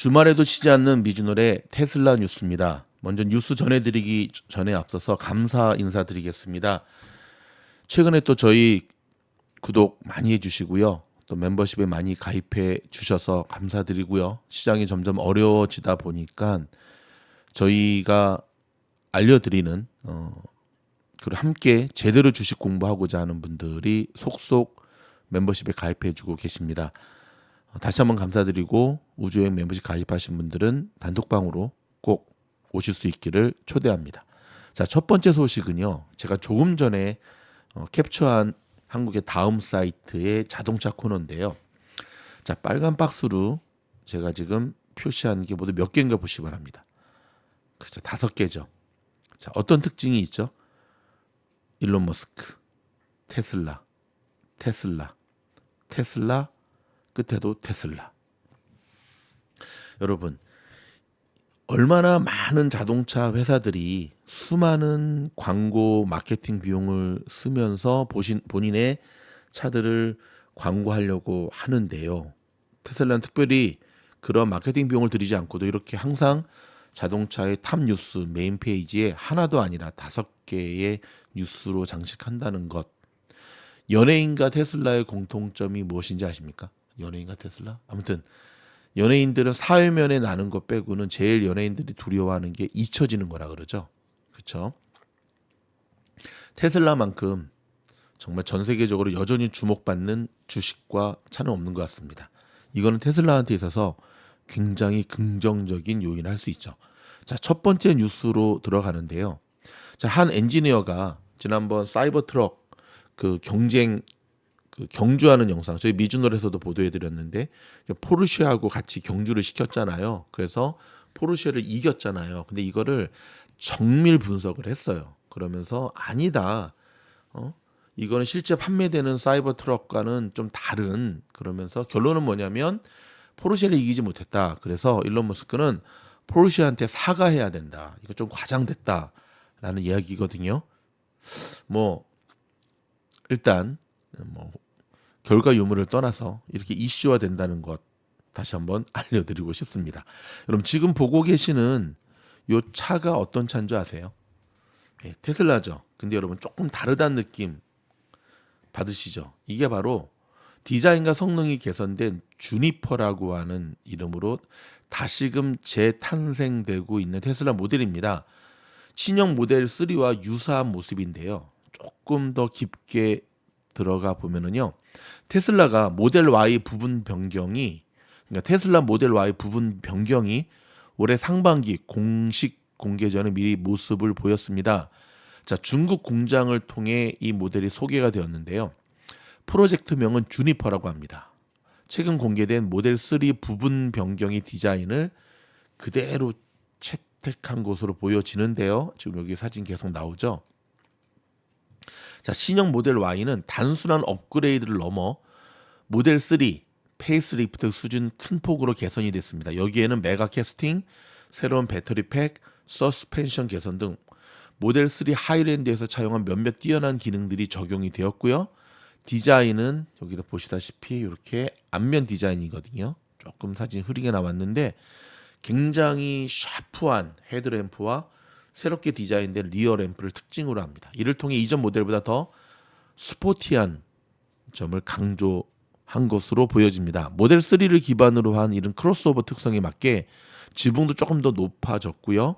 주말에도 쉬지 않는 미주노래 테슬라 뉴스입니다. 먼저 뉴스 전해드리기 전에 앞서서 감사 인사드리겠습니다. 최근에 또 저희 구독 많이 해주시고요. 또 멤버십에 많이 가입해 주셔서 감사드리고요. 시장이 점점 어려워지다 보니까 저희가 알려드리는 그리고 함께 제대로 주식 공부하고자 하는 분들이 속속 멤버십에 가입해 주고 계십니다. 다시 한번 감사드리고 우주여행 멤버십 가입하신 분들은 단톡방으로 꼭 오실 수 있기를 초대합니다. 자, 첫 번째 소식은요. 제가 조금 전에 캡처한 한국의 다음 사이트의 자동차 코너인데요. 자, 빨간 박스로 제가 지금 표시한 게 모두 몇 개인가 보시기 바랍니다. 그렇죠. 5개죠. 자, 어떤 특징이 있죠? 일론 머스크, 테슬라, 테슬라, 테슬라, 끝에도 테슬라. 여러분, 얼마나 많은 자동차 회사들이 수많은 광고 마케팅 비용을 쓰면서 본인의 차들을 광고하려고 하는데요. 테슬라는 특별히 그런 마케팅 비용을 들이지 않고도 이렇게 항상 자동차의 탑 뉴스 메인 페이지에 하나도 아니라 5개의 뉴스로 장식한다는 것. 연예인과 테슬라의 공통점이 무엇인지 아십니까? 연예인과 테슬라? 아무튼 연예인들은 사회면에 나는 것 빼고는 제일 연예인들이 두려워하는 게 잊혀지는 거라 그러죠. 그렇죠? 테슬라만큼 정말 전 세계적으로 여전히 주목받는 주식과 차는 없는 것 같습니다. 이거는 테슬라한테 있어서 굉장히 긍정적인 요인을 할 수 있죠. 자, 첫 번째 뉴스로 들어가는데요. 자, 한 엔지니어가 지난번 사이버 트럭 경주하는 영상 저희 미주널에서도 보도해드렸는데 포르쉐하고 같이 경주를 시켰잖아요. 그래서 포르쉐를 이겼잖아요. 근데 이거를 정밀 분석을 했어요. 그러면서 아니다. 이거는 실제 판매되는 사이버 트럭과는 좀 다른. 그러면서 결론은 뭐냐면 포르쉐를 이기지 못했다. 그래서 일론 머스크는 포르쉐한테 사과해야 된다. 이거 좀 과장됐다라는 이야기거든요. 뭐 일단 결과 유무를 떠나서 이렇게 이슈화 된다는 것 다시 한번 알려드리고 싶습니다. 여러분 지금 보고 계시는 이 차가 어떤 차인 줄 아세요? 예, 테슬라죠. 근데 여러분 조금 다르다는 느낌 받으시죠? 이게 바로 디자인과 성능이 개선된 주니퍼라고 하는 이름으로 다시금 재탄생되고 있는 테슬라 모델입니다. 신형 모델 3와 유사한 모습인데요. 조금 더 깊게 들어가 보면은요. 테슬라 모델 Y 부분 변경이 올해 상반기 공식 공개 전에 미리 모습을 보였습니다. 자, 중국 공장을 통해 이 모델이 소개가 되었는데요. 프로젝트명은 주니퍼라고 합니다. 최근 공개된 모델 3 부분 변경의 디자인을 그대로 채택한 것으로 보여지는데요. 지금 여기 사진 계속 나오죠. 자, 신형 모델 Y는 단순한 업그레이드를 넘어 모델 3 페이스리프트 수준 큰 폭으로 개선이 됐습니다. 여기에는 메가 캐스팅, 새로운 배터리 팩, 서스펜션 개선 등 모델 3 하이랜드에서 차용한 몇몇 뛰어난 기능들이 적용이 되었고요. 디자인은 여기도 보시다시피 이렇게 앞면 디자인이거든요. 조금 사진 흐리게 나왔는데 굉장히 샤프한 헤드램프와 새롭게 디자인된 리어 램프를 특징으로 합니다. 이를 통해 이전 모델보다 더 스포티한 점을 강조한 것으로 보여집니다. 모델 3를 기반으로 한 이런 크로스오버 특성에 맞게 지붕도 조금 더 높아졌고요.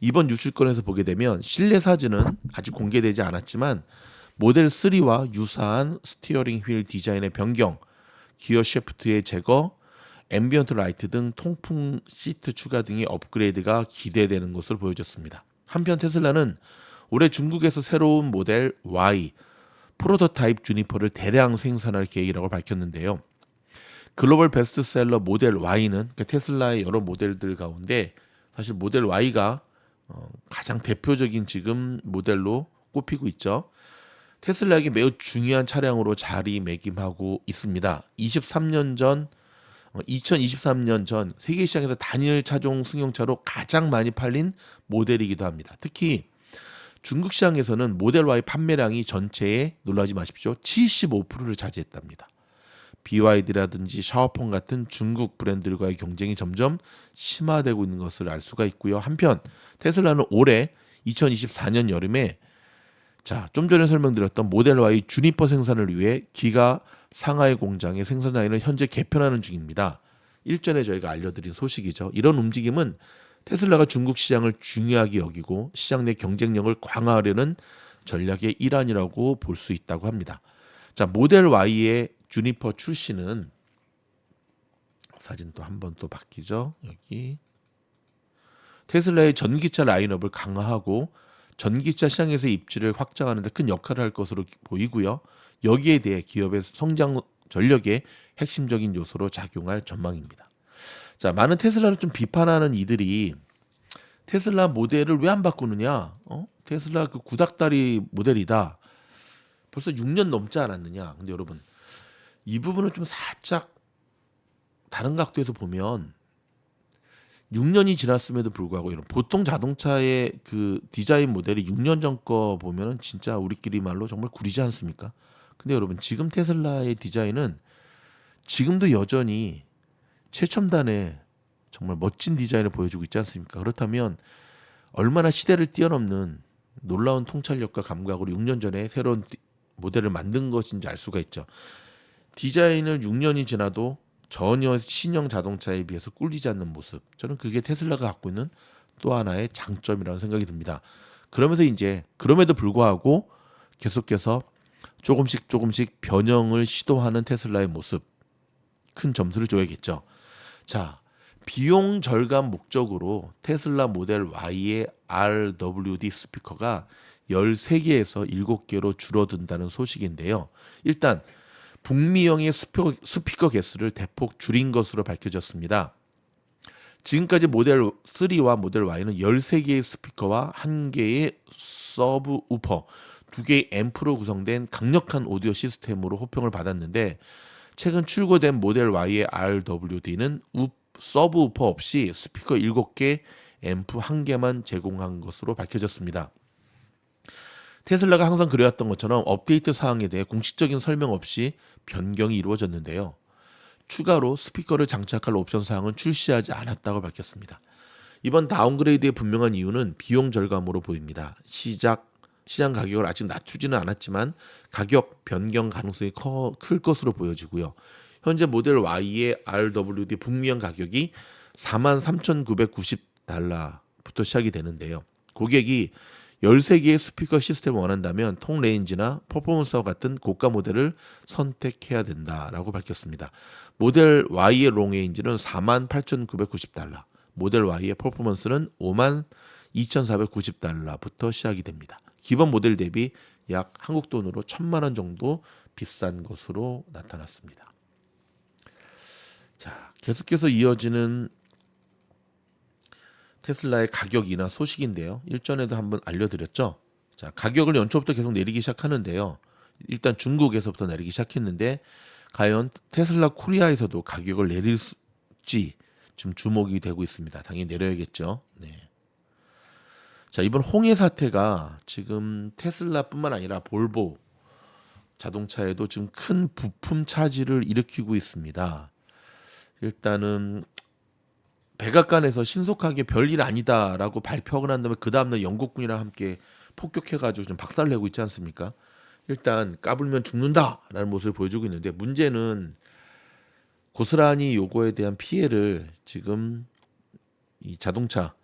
이번 유출권에서 보게 되면 실내 사진은 아직 공개되지 않았지만 모델 3와 유사한 스티어링 휠 디자인의 변경, 기어 셰프트의 제거, 앰비언트 라이트 등 통풍 시트 추가 등의 업그레이드가 기대되는 것으로 보여졌습니다. 한편 테슬라는 올해 중국에서 새로운 모델 Y 프로토타입 주니퍼를 대량 생산할 계획이라고 밝혔는데요. 글로벌 베스트셀러 모델 Y는 테슬라의 여러 모델들 가운데 사실 모델 Y가 가장 대표적인 지금 모델로 꼽히고 있죠. 테슬라에게 매우 중요한 차량으로 자리매김하고 있습니다. 2023년 전 세계 시장에서 단일 차종 승용차로 가장 많이 팔린 모델이기도 합니다. 특히 중국 시장에서는 모델 Y 판매량이 전체에 놀라지 마십시오. 75%를 차지했답니다. BYD라든지 샤오펑 같은 중국 브랜드들과의 경쟁이 점점 심화되고 있는 것을 알 수가 있고요. 한편 테슬라는 올해 2024년 여름에 좀 전에 설명드렸던 모델 Y 주니퍼 생산을 위해 기가 상하이 공장의 생산 라인을 현재 개편하는 중입니다. 일전에 저희가 알려드린 소식이죠. 이런 움직임은 테슬라가 중국 시장을 중요하게 여기고 시장 내 경쟁력을 강화하려는 전략의 일환이라고 볼 수 있다고 합니다. 모델 Y의 주니퍼 출시는 사진 또 한 번 또 바뀌죠. 여기 테슬라의 전기차 라인업을 강화하고 전기차 시장에서의 입지를 확장하는 데 큰 역할을 할 것으로 보이고요. 여기에 대해 기업의 성장 전력의 핵심적인 요소로 작용할 전망입니다. 많은 테슬라를 좀 비판하는 이들이 테슬라 모델을 왜 안 바꾸느냐? 테슬라 그 구닥다리 모델이다. 벌써 6년 넘지 않았느냐? 근데 여러분, 이 부분을 좀 살짝 다른 각도에서 보면 6년이 지났음에도 불구하고 이런 보통 자동차의 그 디자인 모델이 6년 전 거 보면은 진짜 우리끼리 말로 정말 구리지 않습니까? 근데 여러분, 지금 테슬라의 디자인은 지금도 여전히 최첨단의 정말 멋진 디자인을 보여주고 있지 않습니까? 그렇다면 얼마나 시대를 뛰어넘는 놀라운 통찰력과 감각으로 6년 전에 새로운 모델을 만든 것인지 알 수가 있죠. 디자인을 6년이 지나도 전혀 신형 자동차에 비해서 꿀리지 않는 모습. 저는 그게 테슬라가 갖고 있는 또 하나의 장점이라는 생각이 듭니다. 그러면서 이제 그럼에도 불구하고 계속해서 조금씩 변형을 시도하는 테슬라의 모습. 큰 점수를 줘야겠죠. 비용 절감 목적으로 테슬라 모델 Y의 RWD 스피커가 13개에서 7개로 줄어든다는 소식인데요. 일단 북미형의 스피커 개수를 대폭 줄인 것으로 밝혀졌습니다. 지금까지 모델 3와 모델 Y는 13개의 스피커와 1개의 서브 우퍼, 2개의 앰프로 구성된 강력한 오디오 시스템으로 호평을 받았는데 최근 출고된 모델 Y의 RWD는 서브 우퍼 없이 스피커 7개, 앰프 1개만 제공한 것으로 밝혀졌습니다. 테슬라가 항상 그래왔던 것처럼 업데이트 사항에 대해 공식적인 설명 없이 변경이 이루어졌는데요. 추가로 스피커를 장착할 옵션 사항은 출시하지 않았다고 밝혔습니다. 이번 다운그레이드의 분명한 이유는 비용 절감으로 보입니다. 시장 가격을 아직 낮추지는 않았지만 가격 변경 가능성이 클 것으로 보여지고요. 현재 모델 Y의 RWD 북미형 가격이 43,990달러부터 시작이 되는데요. 고객이 13개의 스피커 시스템을 원한다면 통 레인지나 퍼포먼스와 같은 고가 모델을 선택해야 된다라고 밝혔습니다. 모델 Y의 롱 레인지는 48,990달러, 모델 Y의 퍼포먼스는 52,490달러부터 시작이 됩니다. 기본 모델 대비 약 한국 돈으로 1,000만 원 정도 비싼 것으로 나타났습니다. 계속해서 이어지는 테슬라의 가격이나 소식인데요. 일전에도 한번 알려드렸죠. 가격을 연초부터 계속 내리기 시작하는데요. 일단 중국에서부터 내리기 시작했는데 과연 테슬라 코리아에서도 가격을 내릴지 좀 주목이 되고 있습니다. 당연히 내려야겠죠. 네. 이번 홍해 사태가 지금 테슬라뿐만 아니라 볼보 자동차에도 지금 큰 부품 차질을 일으키고 있습니다. 일단은 백악관에서 신속하게 별일 아니다라고 발표하고 난 다음에 그 다음날 영국군이랑 함께 폭격해가지고 좀 박살내고 있지 않습니까? 일단 까불면 죽는다라는 모습을 보여주고 있는데 문제는 고스란히 요거에 대한 피해를 지금 이 자동차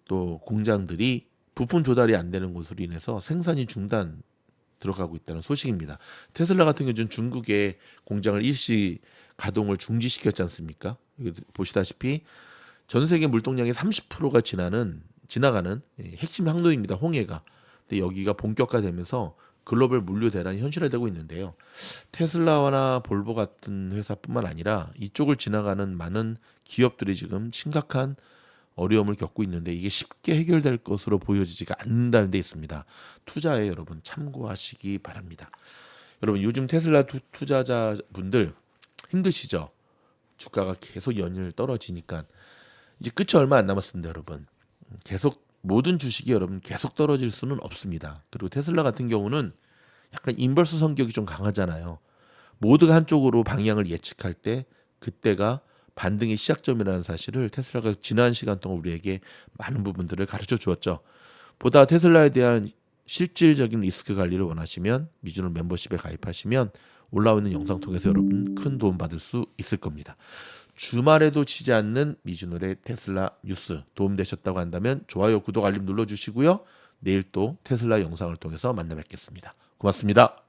또 공장들이 부품 조달이 안 되는 것으로 인해서 생산이 중단 들어가고 있다는 소식입니다. 테슬라 같은 경우는 중국의 공장을 일시 가동을 중지시켰지 않습니까? 보시다시피 전 세계 물동량의 30%가 지나가는 핵심 항로입니다. 홍해가. 근데 여기가 본격화되면서 글로벌 물류 대란이 현실화되고 있는데요. 테슬라나 볼보 같은 회사뿐만 아니라 이쪽을 지나가는 많은 기업들이 지금 심각한 어려움을 겪고 있는데 이게 쉽게 해결될 것으로 보여지지가 않는다는 데 있습니다. 투자에 여러분 참고하시기 바랍니다. 여러분 요즘 테슬라 투자자분들 힘드시죠? 주가가 계속 연일 떨어지니까 이제 끝이 얼마 안 남았습니다, 여러분. 계속 모든 주식이 여러분 계속 떨어질 수는 없습니다. 그리고 테슬라 같은 경우는 약간 인버스 성격이 좀 강하잖아요. 모두가 한쪽으로 방향을 예측할 때 그때가 반등의 시작점이라는 사실을 테슬라가 지난 시간 동안 우리에게 많은 부분들을 가르쳐 주었죠. 보다 테슬라에 대한 실질적인 리스크 관리를 원하시면 미주노 멤버십에 가입하시면 올라오는 영상 통해서 여러분 큰 도움 받을 수 있을 겁니다. 주말에도 지지 않는 미주노의 테슬라 뉴스 도움되셨다고 한다면 좋아요, 구독, 알림 눌러주시고요. 내일 또 테슬라 영상을 통해서 만나 뵙겠습니다. 고맙습니다.